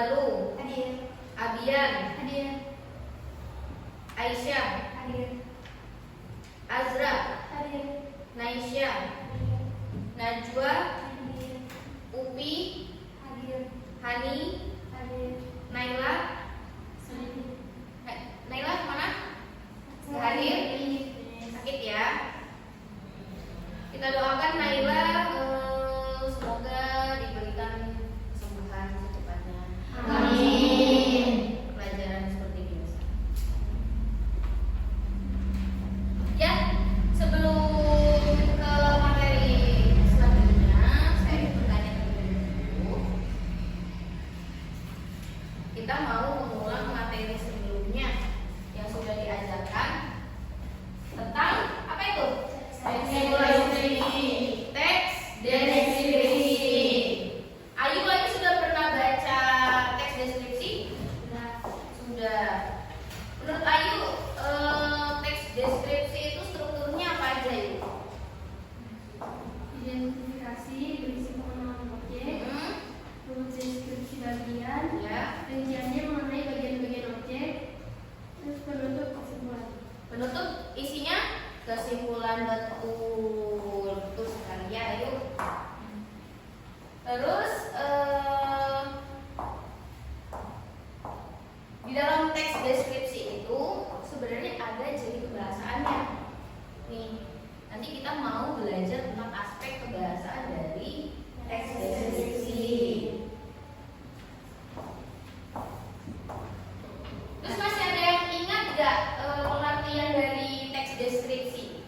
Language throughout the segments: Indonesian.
Galung. Hadir. Abian. Hadir. Aisyah. Hadir. Azra. Hadir. Naisya. Hadir. Najwa. Hadir. Upi. Hadir. Hani. Hadir. Naila. Hadir. Naila kemana? Hadir. Sakit ya. Kita doakan Naila semoga diberikan kesembuhan secepatnya. Amin. Pelajaran seperti biasa. Ya, sebelum ke materi selanjutnya, saya ingin bertanya terlebih dahulu. Kita mau mengulang materi sebelumnya yang sudah diajarkan tentang apa itu? Teks deskripsi. Ayu sudah pernah baca teks deskripsi? Sudah. Menurut Ayu, teks deskripsi itu strukturnya apa aja Ayu? Identifikasi, berisi pengenalan objek, terus deskripsi bagian, Ya. rinciannya mengenai bagian-bagian objek, terus penutup kesimpulan. Penutup isinya kesimpulan, betul sekali ya Ayu. Terus di dalam teks deskripsi itu sebenarnya ada ciri kebahasaannya. Nih, nanti kita mau belajar tentang aspek kebahasaan dari teks deskripsi. Terus masih ada yang ingat gak pengertian dari teks deskripsi?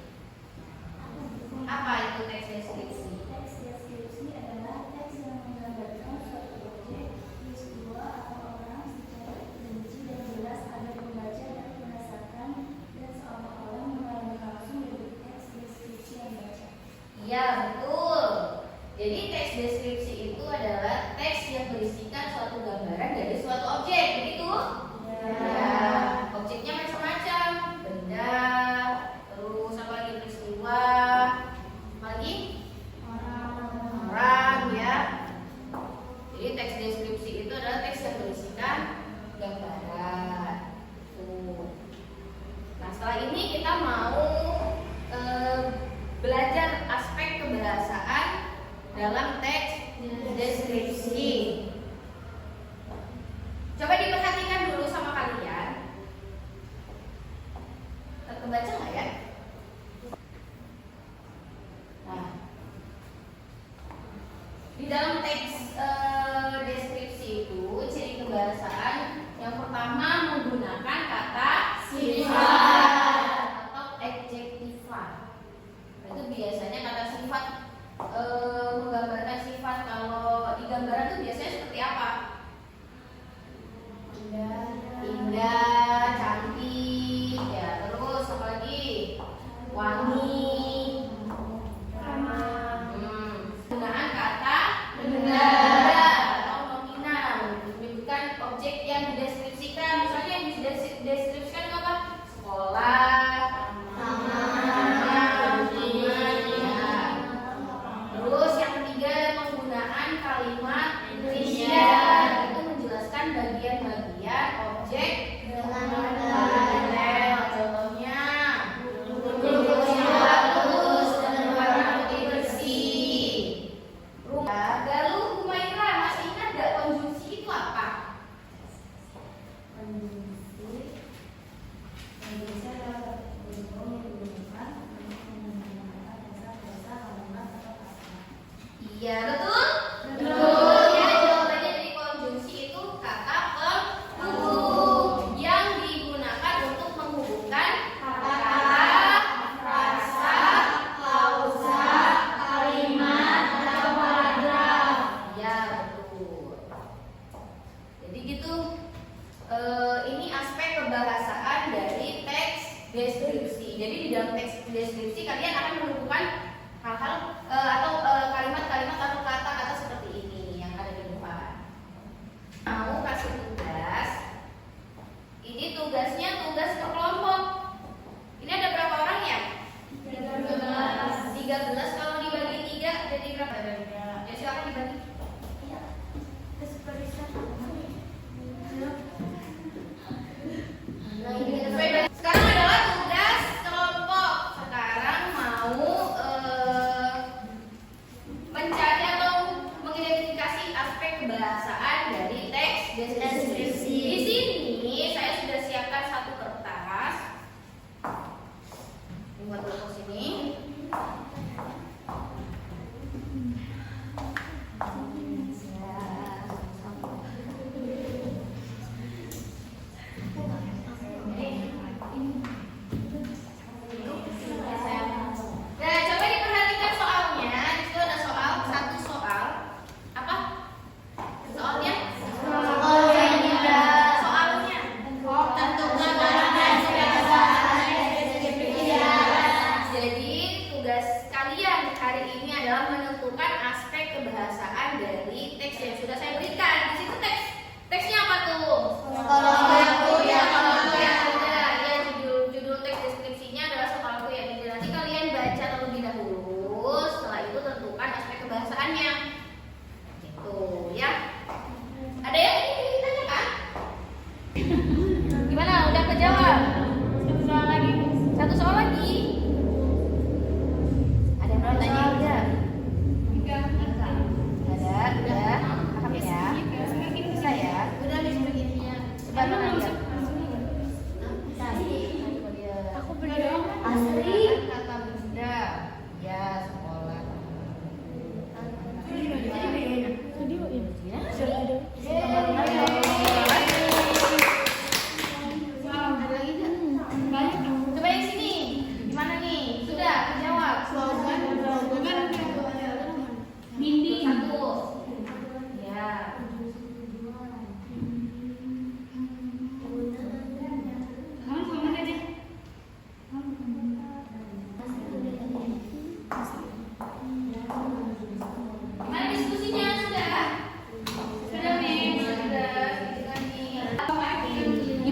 Apa itu teks deskripsi? Teks deskripsi adalah teks yang menggambarkan suatu objek, peristiwa atau orang secara rinci dan jelas agar pembaca dapat merasakan dan seolah-olah mengalami langsung dari teks deskripsi yang dibaca. Iya, betul. Jadi teks deskripsi itu adalah teks yang berisikan suatu gambaran dari suatu objek, begitu? Ya. Objeknya macam-macam, benda, terus apa lagi, peristiwa, apa lagi? Orang, ya. Jadi teks deskripsi itu adalah teks yang berisikan gambaran. Tuh. Nah, setelah ini kita mau belajar aspek kebahasaan dalam teks deskripsi. Coba diperhatikan dulu sama kalian. Terkebaca nggak ya? Nah, di dalam teks deskripsi itu ciri kebahasaan yang pertama menggunakan kata sifat atau adjektiva. Itu biasanya kata sifat menggambarkan sifat. Kalau di gambaran itu biasanya seperti apa? Indah, cantik, ya. Terus apa lagi? Wangi, Ramah. Penggunaan kata benda atau nominal menyebutkan objek yang dideskripsikan. Misalnya yang dideskripsikan apa? Sekolah, taman, ya. Terus yang ketiga penggunaan kalimat rincian. Itu menjelaskan bagian-bagian objek dengan detail. Contohnya bentuk yang bagus dan warna putih bersih. Rumah Galuh Humaira, masih ingat gak konjungsi itu apa? Konjungsi adalah bentuk yang digunakan untuk menambahkan kata-kata, kalimat atau kata. Iya, betul? Betul. Ya, jawabannya dari konjungsi itu kata penghubung yang digunakan untuk menghubungkan kata-kata, frasa, klausa, kalimat, atau paragraf. Iya, betul. Jadi gitu. Ini aspek kebahasaan dari teks deskripsi. Jadi di dalam teks deskripsi kalian akan menemukan hal-hal atau kalimat-kalimat atau kata-kata seperti ini yang ada di depan. Mau kasih tugas. Ini tugasnya tugas per kelompok. Ini ada berapa orang ya? 13. 13. Kalau dibagi 3 jadi berapa? Ya silakan dibagi. Iya. Terus periksaan.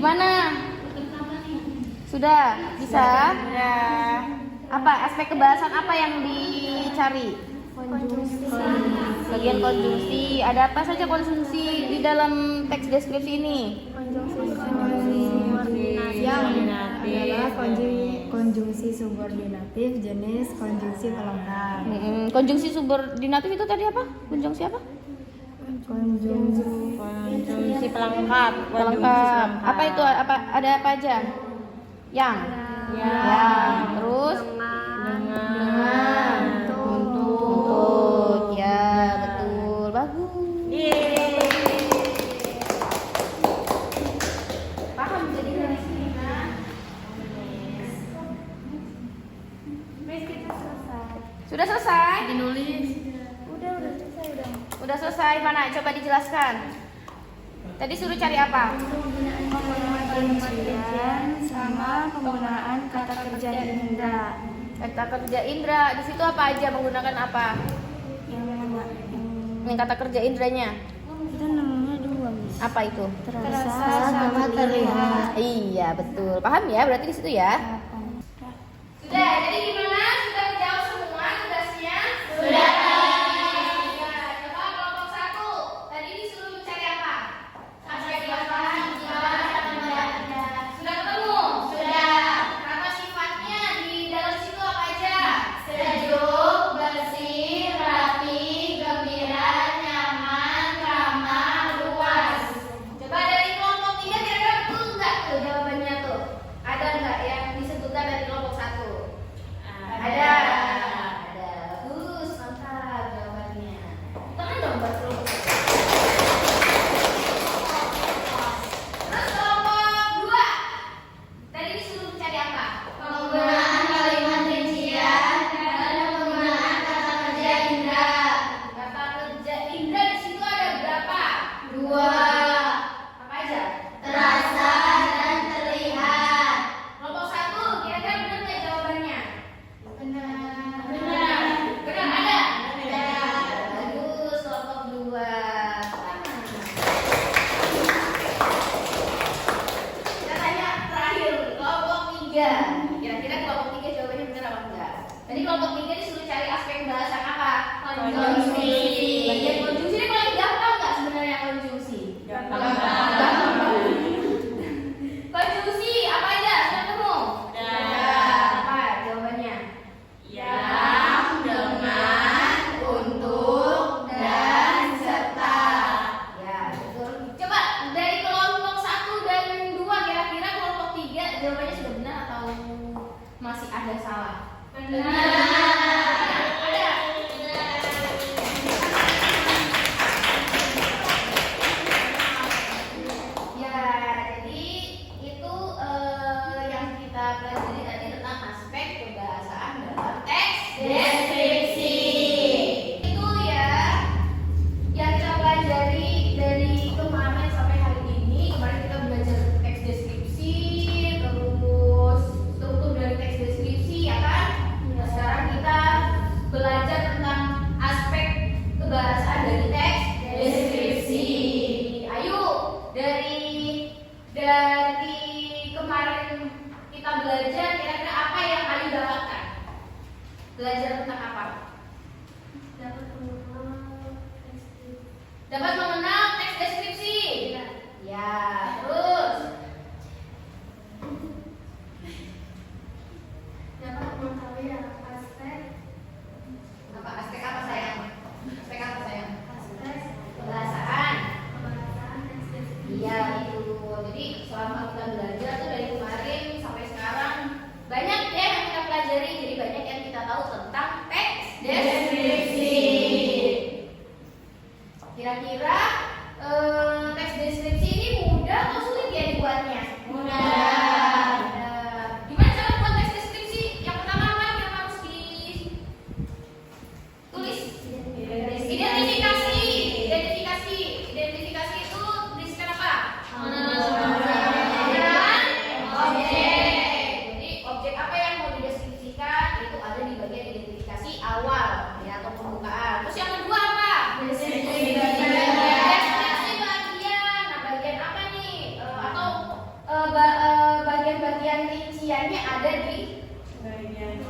Gimana? Sudah? Bisa? Ya. Apa aspek kebahasan apa yang dicari? Bagian konjungsi. Ada apa saja konjungsi di dalam teks deskripsi ini? Yang adalah konjungsi subordinatif jenis konjungsi pelengkap. Konjungsi subordinatif itu tadi apa? Konjungsi apa? Konjungsi pelengkap. Pelengkap. Apa itu? Ada apa aja? Yang. Terus? Dengan. Untuk. Ya, betul. Bagus. Paham jadi dari sini, nah. Sudah selesai? Dinulis. Udah selesai, mana? Coba dijelaskan. Tadi suruh cari apa? Penggunaan rincian sama penggunaan kata kerja indra. Kata kerja indra. Di situ apa aja? Menggunakan apa? Yang kata kerja indranya. Kita namanya dua, Miss. Apa itu? Terasa sama terlihat. Iya, betul. Paham ya? Berarti di situ ya. Sudah, jadi gimana? Sudah menjawab semua tugasnya? Sudah. Coba kelompok 1. Tadi disuruh mencari apa? Aspek kebahasan. Sudah ketemu? Sudah. Kata sifatnya di dalam situ apa aja? Sejuk, bersih, rapi, gembira, nyaman, ramah, luas. Coba dari kelompok 3 kira-kira betul nggak tuh jawabannya tuh? Ada nggak yang disebutkan dari kelompok 1? Ada. Bagus, mantap jawabannya. Tangan dong buat kelompok 1. Terus kelompok 2. Tadi disuruh mencari apa? Penggunaan kalimat rincian dan penggunaan kata kerja indra. Kata kerja indra di situ ada berapa? 2. Apa aja? Terasa dan terlihat. Kelompok 1, kira-kira benar nggak jawabannya? Benar ada? Bagus, kelompok 2. Kita tanya terakhir, kelompok 3. Kira-kira kelompok 3 jawabannya benar apa enggak? Tadi kelompok 3 disuruh cari aspek bahasan apa? Konjungsi. Bagian konjungsi ini paling gampang nggak sebenarnya konjungsi? Gampang. Konjungsi apa aja? Sudah ketemu? Apa jawabannya? Yang, dengan, untuk, dan serta. Ya, betul. Coba dari kelompok 1 dan 2 kira-kira kelompok 3 jawabannya sudah benar atau masih ada salah? Benar. Ada. Ya, jadi itu yang kita pelajari tadi tentang aspek kebahasaan dalam teks deskripsi. Itu ya yang kita pelajari dari kemarin sampai hari ini. Kemarin kita belajar teks deskripsi, terus struktur dari teks deskripsi, ya kan? Nah, sekarang kita belajar tentang aspek kebahasaan dari teks deskripsi. Ayo, dari kemarin kita belajar, kira-kira apa yang Ayu dapatkan? Belajar tentang apa? Dapat mengenal teks deskripsi. Ya, terus Dapat mengetahui aspek apa? Aspek apa sayang? Aspek apa sayang? aspek Kebahasaan. pembahasan teks deskripsi. Iya itu. Jadi selama kita belajar tuh dari kemarin sampai sekarang banyak ya yang kita pelajari. Jadi banyak yang kita tahu tentang teks deskripsi. Kira-kira teks deskripsi ini mudah atau sulit ya dibuatnya? Mudah. Gimana cara buat teks deskripsi? Yang pertama apa yang harus ditulis? Identifikasi. Identifikasi itu berisikan apa? Dan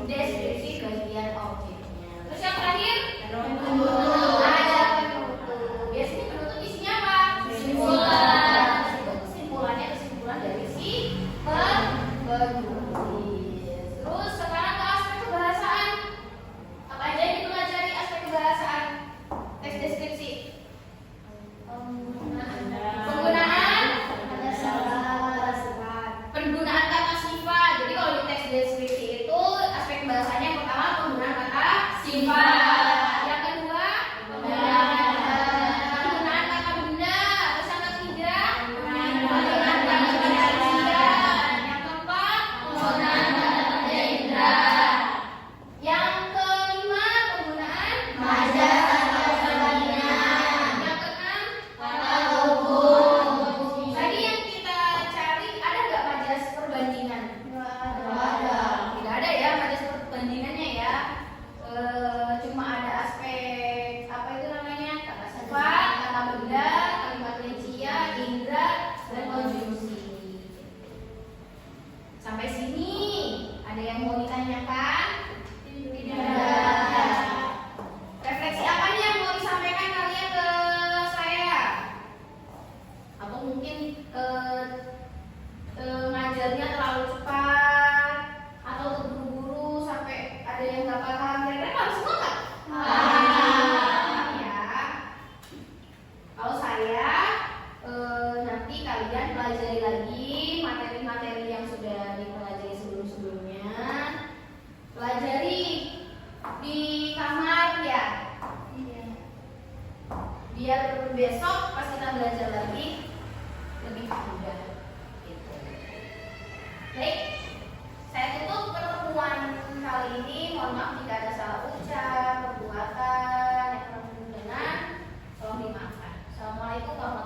deskripsi bagian objeknya. Terus yang terakhir Penutup. ada penutup. Biasanya penutup isinya apa? Kesimpulan. Kesimpulan dari si penulis. Terus sekarang ke aspek kebahasaan. Apa aja yang dipelajari aspek kebahasaan? Teks deskripsi. Penggunaan kata sifat. Jadi kalau di teks deskripsi itu aspek bahasanya yang pertama penggunaan kata sifat. Yang kedua penggunaan kata benda. Terus yang ketiga penggunaan kata manusia. Yang keempat penggunaan kata indra. Yang kelima penggunaan majas atau perbandingan. Yang keenam kata hukum. Tadi yang kita cari ada nggak majas perbandingan? Tidak ada ya majas perbandingannya ya. Cuma ada aspek apa itu namanya kata sifat, kata benda, kalimat rincia, indra, dan konjungsi. Sampai sini ada yang mau ditanyakan? Tidak. Refleksi apa nih yang mau disampaikan kalian ke saya? Atau mungkin ngajarnya terlalu cepat atau terburu-buru sampai ada yang nggak paham? Kira-kira paham semua nggak? Paham ya. Kalau saya nanti kalian pelajari lagi materi-materi yang sudah dipelajari sebelum-sebelumnya. Pelajari di kamar ya. Biar besok pas kita belajar lagi lebih mudah. Gitu. Baik, saya tutup pertemuan kali ini. Mohon maaf jika ada salah ucap, perbuatan yang kurang berkenan. Tolong dimaafkan. Assalamualaikum warahmatullahi wabarakatuh.